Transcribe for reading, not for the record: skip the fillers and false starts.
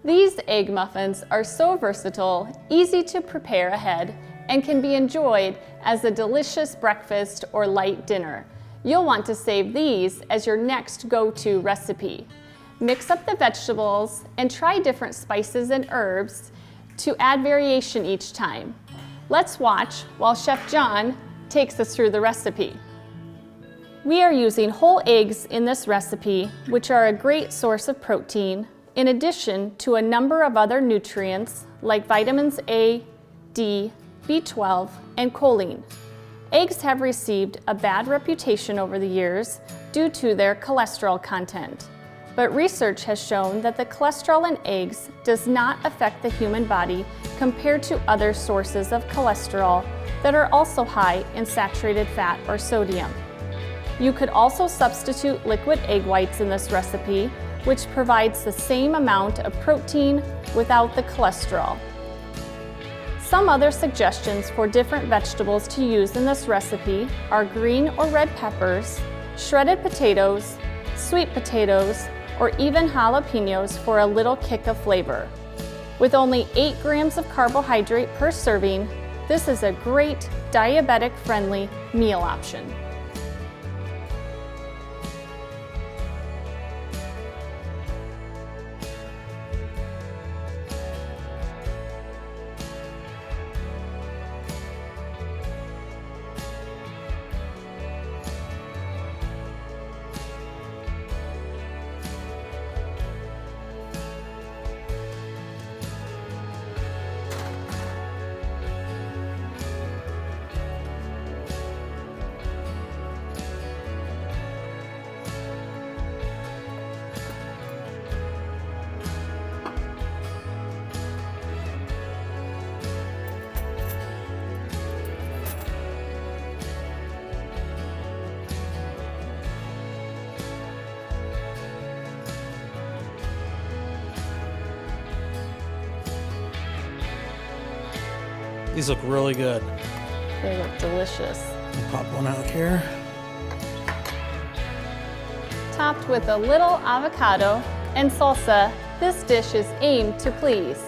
These egg muffins are so versatile, easy to prepare ahead, and can be enjoyed as a delicious breakfast or light dinner. You'll want to save these as your next go-to recipe. Mix up the vegetables and try different spices and herbs to add variation each time. Let's watch while Chef John takes us through the recipe. We are using whole eggs in this recipe, which are a great source of protein, in addition to a number of other nutrients like vitamins A, D, B12, and choline. Eggs have received a bad reputation over the years due to their cholesterol content, but research has shown that the cholesterol in eggs does not affect the human body compared to other sources of cholesterol that are also high in saturated fat or sodium. You could also substitute liquid egg whites in this recipe, which provides the same amount of protein without the cholesterol. Some other suggestions for different vegetables to use in this recipe are green or red peppers, shredded potatoes, sweet potatoes, or even jalapenos for a little kick of flavor. With only 8 grams of carbohydrate per serving, this is a great diabetic-friendly meal option. These look really good. They look delicious. Pop one out here. Topped with a little avocado and salsa, this dish is aimed to please.